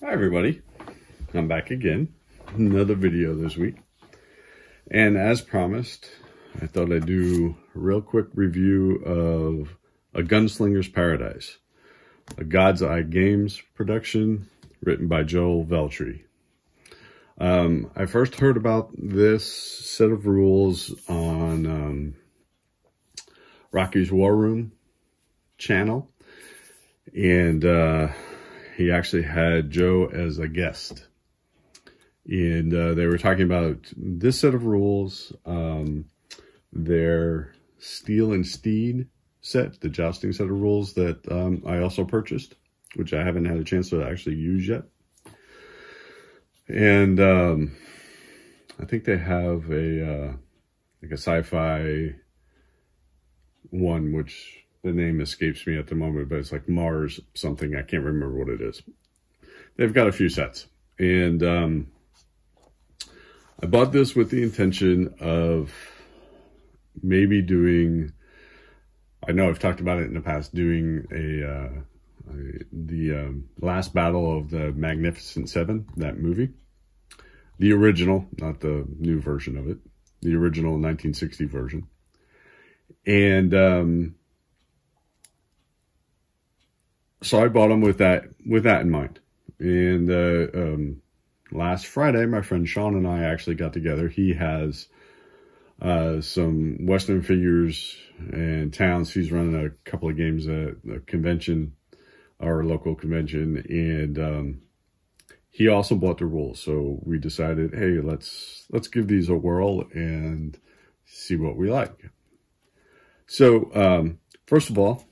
Hi everybody, I'm back again, another video this week, and as promised, I thought I'd do a real quick review of A Gunslinger's Paradise, a God's Eye Games production written by Joel Veltri. I first heard about this set of rules on Rocky's War Room channel, and he actually had Joe as a guest, and they were talking about this set of rules, their Steel and Steed set, the jousting set of rules that I also purchased, which I haven't had a chance to actually use yet. And I think they have a like a sci-fi one, which the name escapes me at the moment, but it's like Mars something. I can't remember what it is. They've got a few sets. And I bought this with the intention of maybe doing, I know I've talked about it in the past, doing the last battle of the Magnificent Seven, that movie. The original, not the new version of it. The original 1960 version. And so I bought them with that in mind. And last Friday, my friend Sean and I actually got together. He has some Western figures and towns. He's running a couple of games at a convention, our local convention, and he also bought the rules. So we decided, hey, let's give these a whirl and see what we like. So first of all,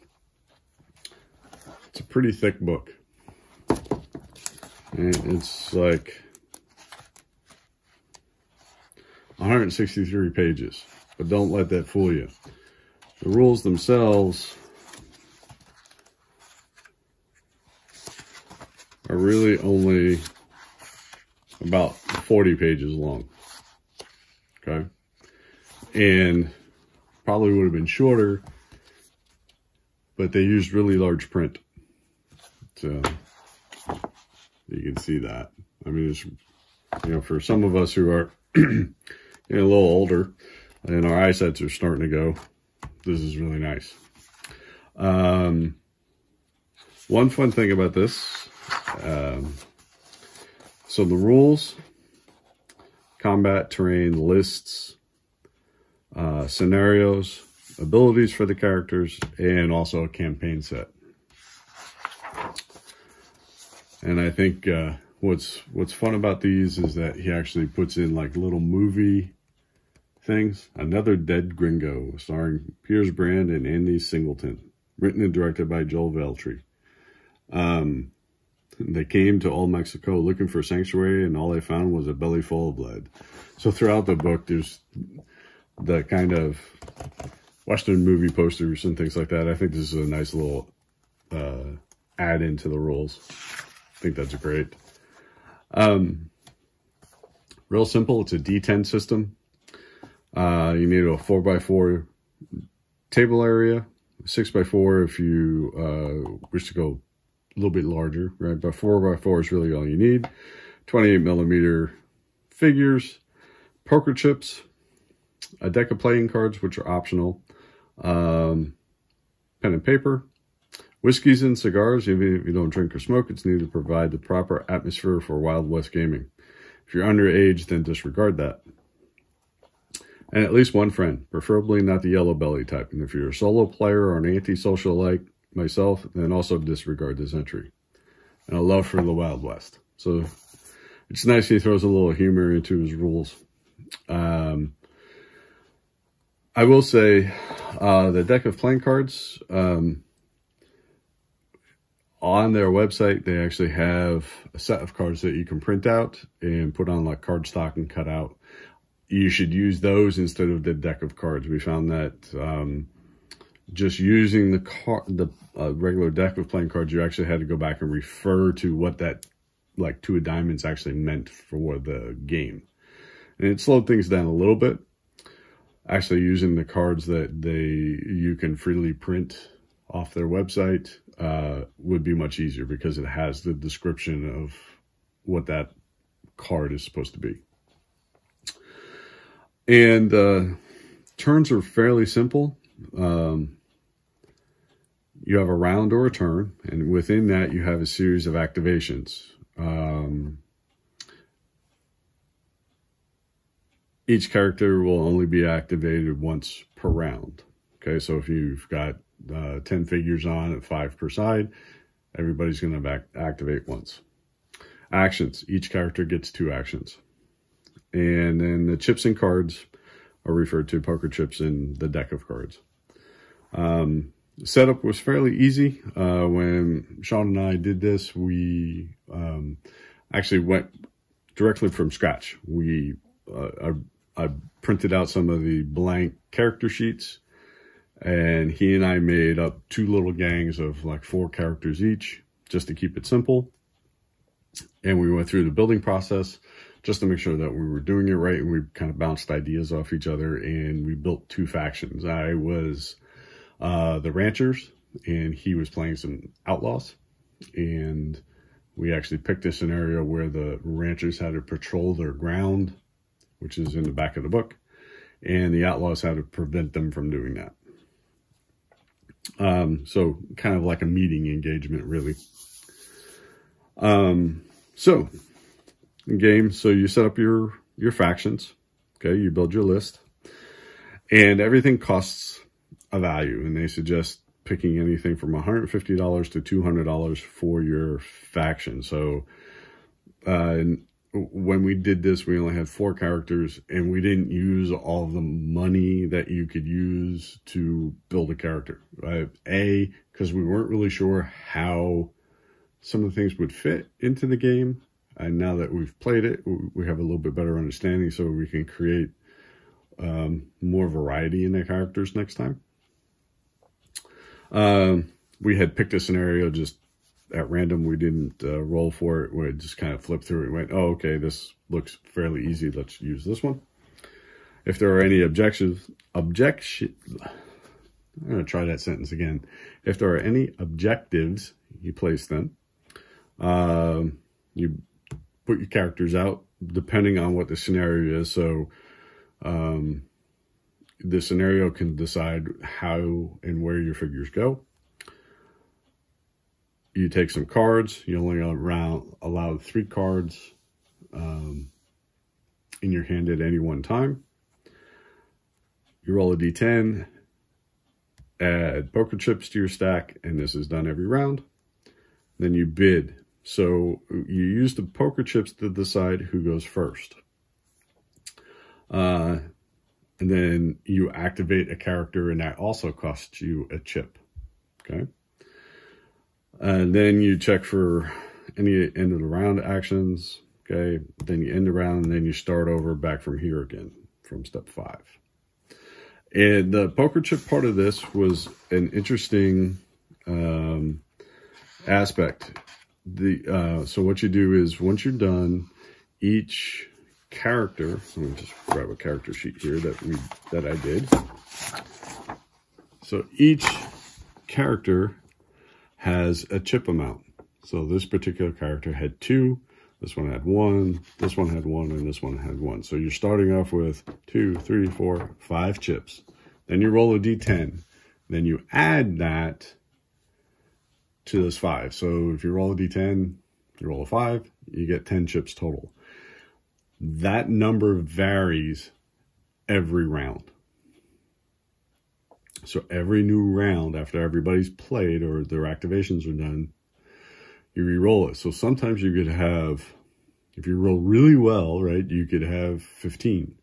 it's a pretty thick book, and it's like 163 pages, but don't let that fool you. The rules themselves are really only about 40 pages long, okay? And probably would have been shorter, but they used really large print. So you can see that. I mean, it's, you know, for some of us who are you know, a little older and our eyesights are starting to go, this is really nice. One fun thing about this, so the rules, combat, terrain, lists, scenarios, abilities for the characters, and also a campaign set. And I think what's fun about these is that he actually puts in like little movie things. Another Dead Gringo, starring Piers Brand and Andy Singleton. Written and directed by Joel Veltri. They came to Old Mexico looking for sanctuary, and all they found was a belly full of blood. So throughout the book, there's the kind of Western movie posters and things like that. I think this is a nice little add into the rules. I think that's great. Real simple. It's a D10 system. You need a 4x4 table area, 6x4 if you wish to go a little bit larger, right? But 4x4 is really all you need. 28mm figures, poker chips, a deck of playing cards, which are optional, pen and paper, whiskeys and cigars. Even if you don't drink or smoke, it's needed to provide the proper atmosphere for Wild West gaming. If you're underage, then disregard that. And at least one friend, preferably not the yellow belly type. And if you're a solo player or an antisocial like myself, then also disregard this entry. And a love for the Wild West. So it's nice he throws a little humor into his rules. I will say the deck of playing cards, on their website, they actually have a set of cards that you can print out and put on like cardstock and cut out. You should use those instead of the deck of cards. We found that just using the regular deck of playing cards, you actually had to go back and refer to what that like two of diamonds actually meant for the game. And it slowed things down a little bit. Actually using the cards that you can freely print off their website would be much easier because it has the description of what that card is supposed to be. And turns are fairly simple. You have a round or a turn, and within that you have a series of activations. Each character will only be activated once per round. Okay, so if you've got 10 figures on at 5 per side, everybody's going to activate once. Actions. Each character gets 2 actions. And then the chips and cards are referred to poker chips in the deck of cards. Setup was fairly easy. When Sean and I did this, we actually went directly from scratch. I printed out some of the blank character sheets, and he and I made up 2 little gangs of like 4 characters each, just to keep it simple. And we went through the building process just to make sure that we were doing it right, and we kind of bounced ideas off each other, and we built 2 factions. I was the ranchers, and he was playing some outlaws, and we actually picked a scenario where the ranchers had to patrol their ground, which is in the back of the book, and the outlaws had to prevent them from doing that. So kind of like a meeting engagement, really. So in game, so you set up your factions. Okay, you build your list, and everything costs a value, and they suggest picking anything from $150 to $200 for your faction. So when we did this, we only had 4 characters, and we didn't use all of the money that you could use to build a character. Because we weren't really sure how some of the things would fit into the game. And now that we've played it, we have a little bit better understanding, so we can create more variety in the characters next time. We had picked a scenario just at random. We didn't roll for it. We just kind of flipped through it and went, oh, okay, this looks fairly easy. Let's use this one. If there are any objectives, I'm going to try that sentence again. If there are any objectives, you place them. You put your characters out depending on what the scenario is. So the scenario can decide how and where your figures go. You take some cards. You only allow 3 cards in your hand at any one time. You roll a d10, add poker chips to your stack, and this is done every round. Then you bid. So you use the poker chips to decide who goes first. And then you activate a character, and that also costs you a chip. Okay. And then you check for any end of the round actions. Okay. Then you end the round, and then you start over back from here again, from step 5. And the poker chip part of this was an interesting aspect. So what you do is, once you're done, each character, let me just grab a character sheet here that I did. So each character has a chip amount. So this particular character had 2, this one had 1, this one had 1, and this one had 1. So you're starting off with 2, 3, 4, 5 chips. Then you roll a d10. Then you add that to this 5. So if you roll a d10, you roll a 5, you get 10 chips total. That number varies every round. So every new round, after everybody's played or their activations are done, you re-roll it. So sometimes you could have, if you roll really well, right, you could have 15.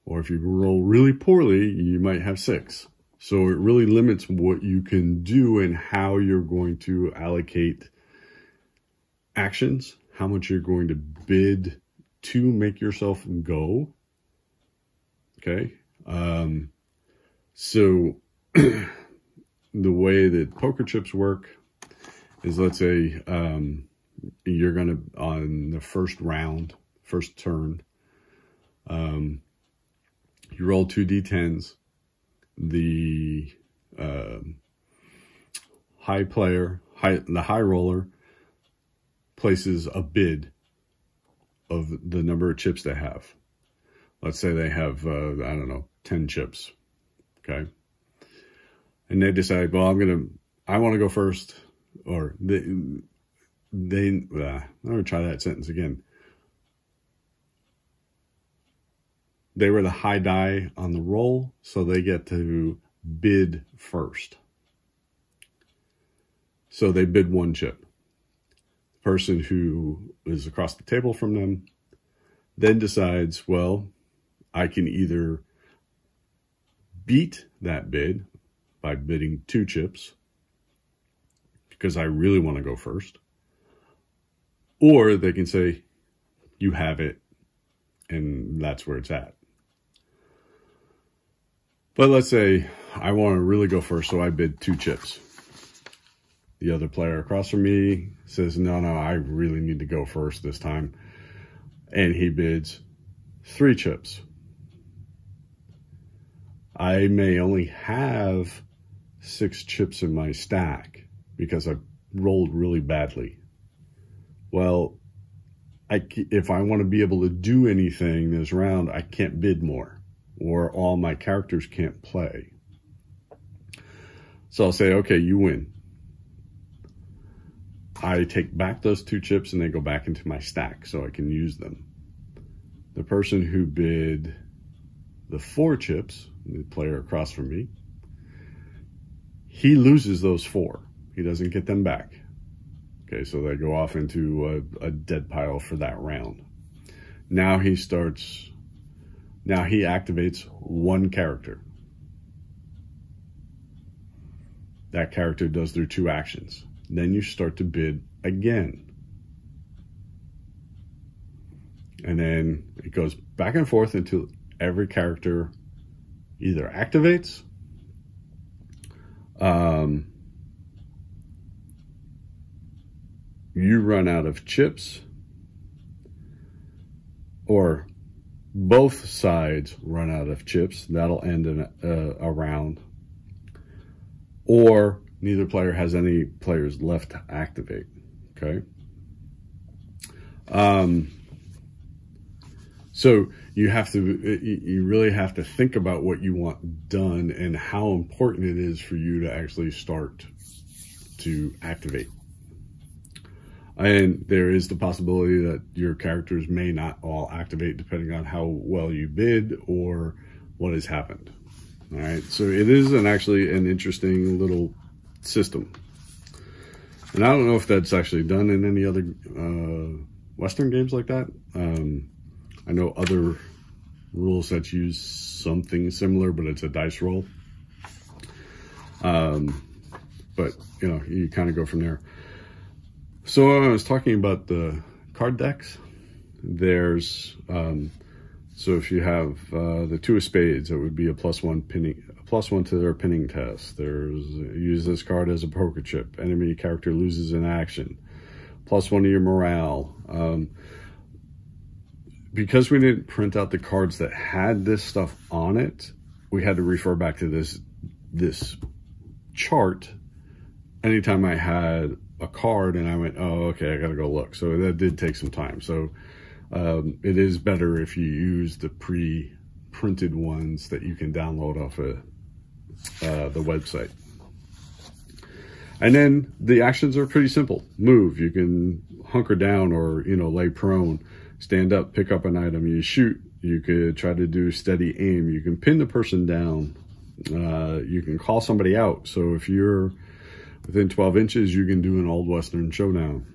Or if you roll really poorly, you might have 6. So it really limits what you can do and how you're going to allocate actions, how much you're going to bid to make yourself go. Okay. So the way that poker chips work is, let's say you're going to, on the first round, first turn, you roll 2 d10s. The high roller places a bid of the number of chips they have. Let's say they have, I don't know, 10 chips, okay? And they decide, well, I want to go first, or I'm going to try that sentence again. They were the high die on the roll, so they get to bid first. So they bid one chip. The person who is across the table from them then decides, well, I can either beat that bid by bidding 2 chips, because I really want to go first, or they can say, you have it, and that's where it's at. But let's say I want to really go first, so I bid 2 chips. The other player across from me says, no, I really need to go first this time. And he bids 3 chips. I may only have 6 chips in my stack because I rolled really badly. Well, if I want to be able to do anything this round, I can't bid more, or all my characters can't play. So I'll say, okay, you win. I take back those 2 chips and they go back into my stack so I can use them. The person who bid the 4 chips, the player across from me, he loses those 4. He doesn't get them back. Okay, so they go off into a dead pile for that round. Now he activates 1 character. That character does their 2 actions. Then you start to bid again. And then it goes back and forth until every character either activates, you run out of chips, or both sides run out of chips. That'll end in a round. Or neither player has any players left to activate. Okay. So you really have to think about what you want done and how important it is for you to actually start to activate. And there is the possibility that your characters may not all activate depending on how well you bid or what has happened. All right. So it is actually an interesting little system. And I don't know if that's actually done in any other Western games like that. I know other rule sets use something similar, but it's a dice roll. But, you kind of go from there. So I was talking about the card decks. There's, so if you have the 2 of spades, it would be a +1 to their pinning test. Use this card as a poker chip. Enemy character loses an action. +1 to your morale. Because we didn't print out the cards that had this stuff on it, we had to refer back to this chart anytime I had a card and I went, oh, okay, I gotta go look. So that did take some time. So it is better if you use the pre-printed ones that you can download off of the website. And then the actions are pretty simple. Move, you can hunker down or, lay prone, stand up, pick up an item, you shoot, you could try to do steady aim, you can pin the person down, you can call somebody out. So if you're within 12 inches, you can do an old Western showdown.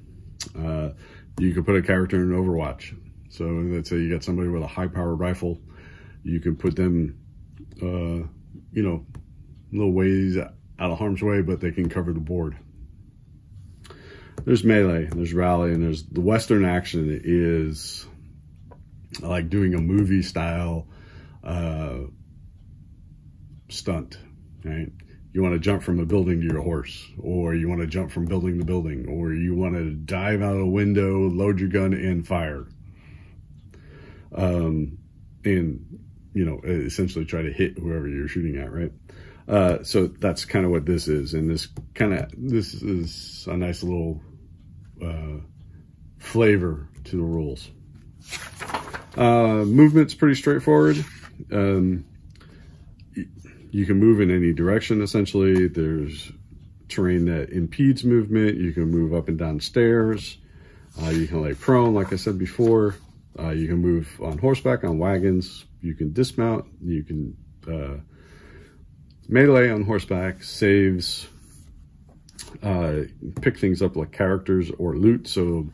You can put a character in Overwatch. So let's say you got somebody with a high-powered rifle, you can put them, little ways out of harm's way, but they can cover the board. There's melee, there's rally, and there's the Western action is like doing a movie style stunt, right? You want to jump from a building to your horse, or you want to jump from building to building, or you want to dive out a window, load your gun, and fire. And, essentially try to hit whoever you're shooting at, right? So that's kind of what this is. And this is a nice little flavor to the rules. Movement's pretty straightforward. You can move in any direction, essentially. There's terrain that impedes movement. You can move up and down stairs. You can lay prone, like I said before. You can move on horseback, on wagons. You can dismount. You can melee on horseback, saves, pick things up like characters or loot. So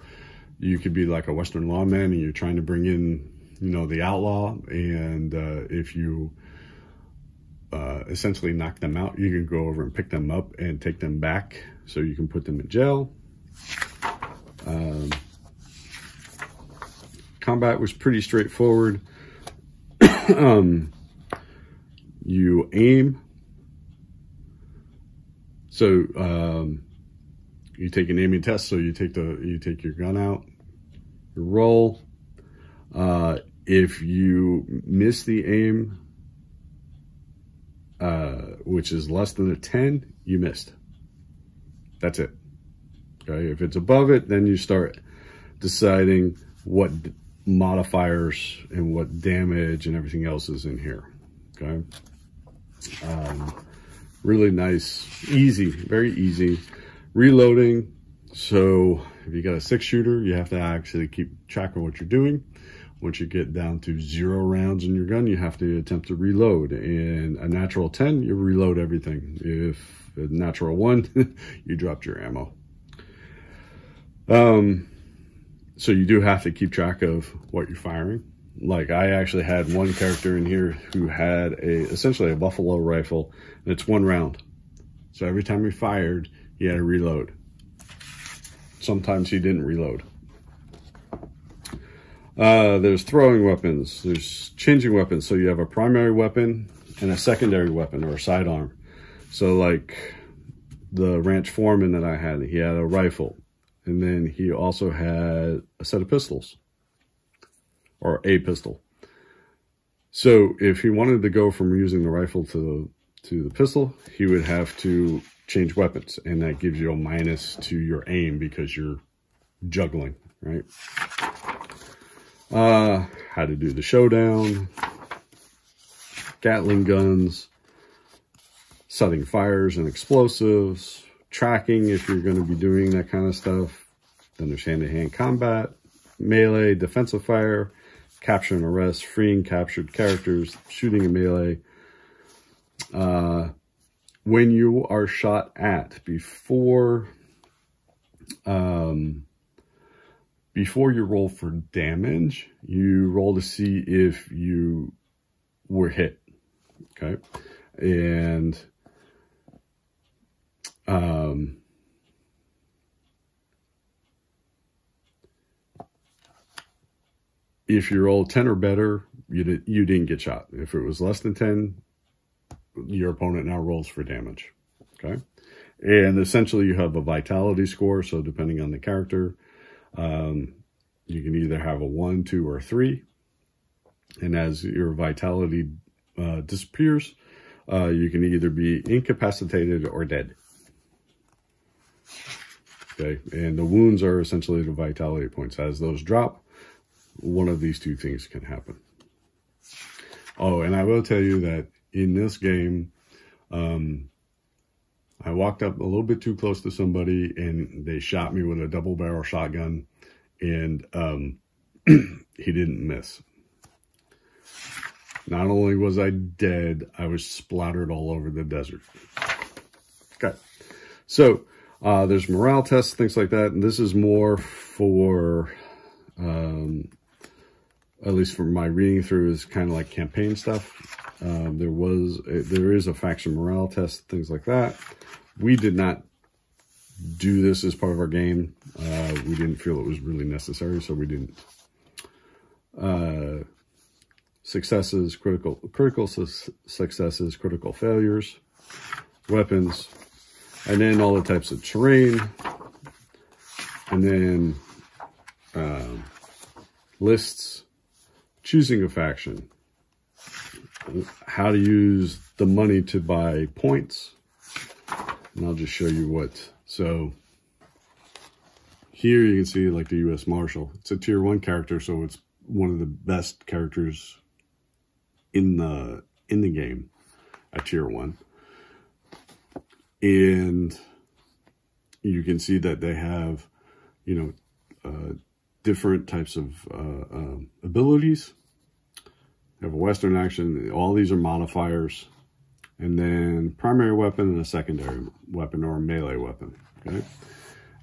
you could be like a Western lawman and you're trying to bring in, you know, the outlaw. And if you essentially knock them out, you can go over and pick them up and take them back so you can put them in jail. Combat was pretty straightforward. You aim. So you take an aiming test. So you take your gun out, you roll. If you miss the aim, which is less than a 10, you missed. That's it. Okay. If it's above it, then you start deciding what modifiers and what damage and everything else is in here. Okay. Really nice, easy, very easy. Reloading. So if you got a 6-shooter, you have to actually keep track of what you're doing. Once you get down to 0 rounds in your gun, you have to attempt to reload. And a natural 10, you reload everything. If a natural 1, you dropped your ammo. So you do have to keep track of what you're firing. Like I actually had one character in here who had essentially a buffalo rifle, and it's 1 round. So every time he fired, he had to reload. Sometimes he didn't reload. There's throwing weapons, there's changing weapons. So you have a primary weapon and a secondary weapon or a sidearm. So like the ranch foreman that I had, he had a rifle, and then he also had a set of pistols, or a pistol. So if he wanted to go from using the rifle to the pistol, he would have to change weapons, and that gives you a minus to your aim because you're juggling, right? How to do the showdown, Gatling guns, setting fires and explosives, tracking if you're going to be doing that kind of stuff. Then there's hand-to-hand combat, melee, defensive fire, capture and arrest, freeing captured characters, shooting and melee. When you are shot at, before you roll for damage, you roll to see if you were hit, okay? And if you roll 10 or better, you didn't get shot. If it was less than 10, your opponent now rolls for damage, okay? And essentially you have a vitality score, so depending on the character, you can either have a 1, 2, or 3. And as your vitality disappears, you can either be incapacitated or dead. Okay, and the wounds are essentially the vitality points. As those drop, one of these 2 things can happen. Oh, and I will tell you that in this game, I walked up a little bit too close to somebody and they shot me with a double-barrel shotgun, and he didn't miss. Not only was I dead, I was splattered all over the desert. Okay, so there's morale tests, things like that, and this is more for, at least for my reading through, is kind of like campaign stuff. There is a faction morale test, things like that. We did not do this as part of our game. We didn't feel it was really necessary, so we didn't. Successes, critical successes, critical failures, weapons, and then all the types of terrain, and then lists, choosing a faction, how to use the money to buy points, and I'll just show you what. So here you can see like the U.S. Marshal. It's a tier 1 character, so it's one of the best characters in the game at tier 1. And you can see that they have, you know, different types of abilities. They have a Western action. All these are modifiers. And then primary weapon and a secondary weapon or a melee weapon. Okay.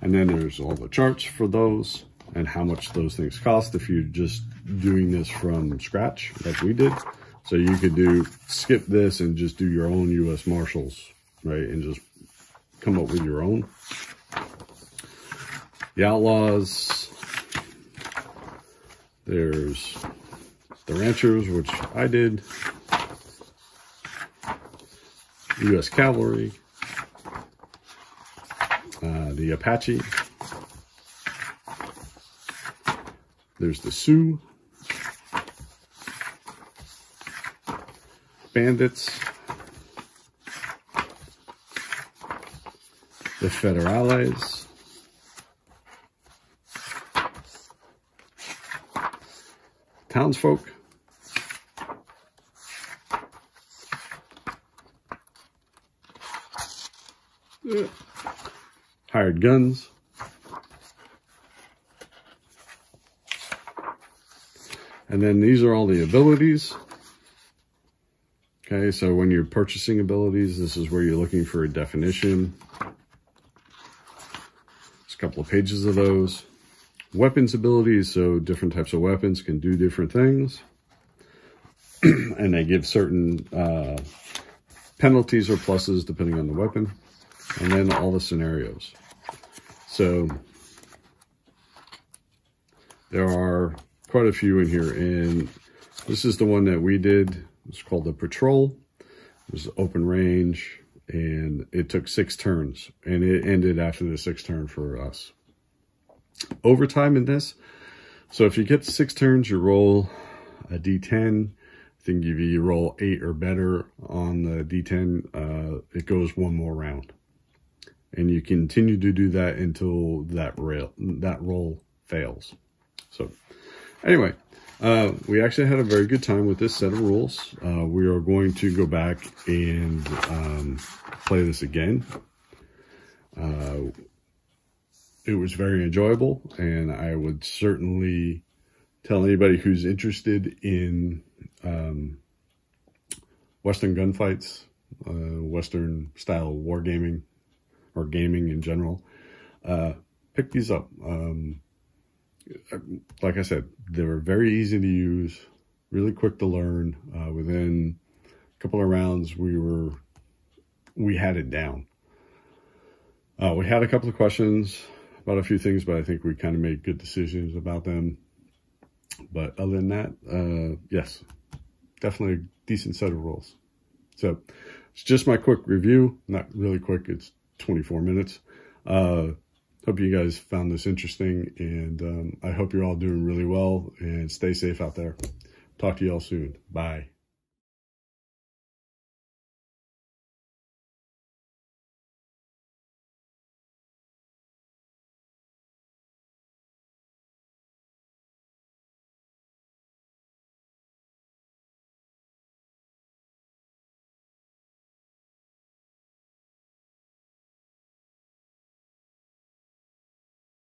And then there's all the charts for those and how much those things cost if you're just doing this from scratch like we did. So you could skip this and just do your own U.S. Marshals, right? And just come up with your own. The Outlaws. There's the Ranchers, which I did. U.S. Cavalry. The Apache. There's the Sioux. Bandits. The Federales. Townsfolk. Hired guns. And then these are all the abilities. Okay, so when you're purchasing abilities, this is where you're looking for a definition. There's a couple of pages of those. Weapons abilities, so different types of weapons can do different things. And they give certain penalties or pluses depending on the weapon. And then all the scenarios. So there are quite a few in here, and this is the one that we did. It's called the Patrol. It was open range, and it took 6 turns, and it ended after the 6th turn for us. Overtime in this, so if you get 6 turns, you roll a d10. I think if you roll 8 or better on the d10, it goes one more round. And you continue to do that until that roll fails. So anyway, we actually had a very good time with this set of rules. We are going to go back and play this again. It was very enjoyable, and I would certainly tell anybody who's interested in Western gunfights, Western style wargaming, or gaming in general, pick these up. Like I said, they were very easy to use, really quick to learn. Within a couple of rounds, we had it down. We had a couple of questions about a few things, but I think we kind of made good decisions about them. But other than that, yes, definitely a decent set of rules. So it's just my quick review, not really quick. It's 24 minutes. Hope you guys found this interesting, and I hope you're all doing really well, and stay safe out there. Talk to you all soon. Bye.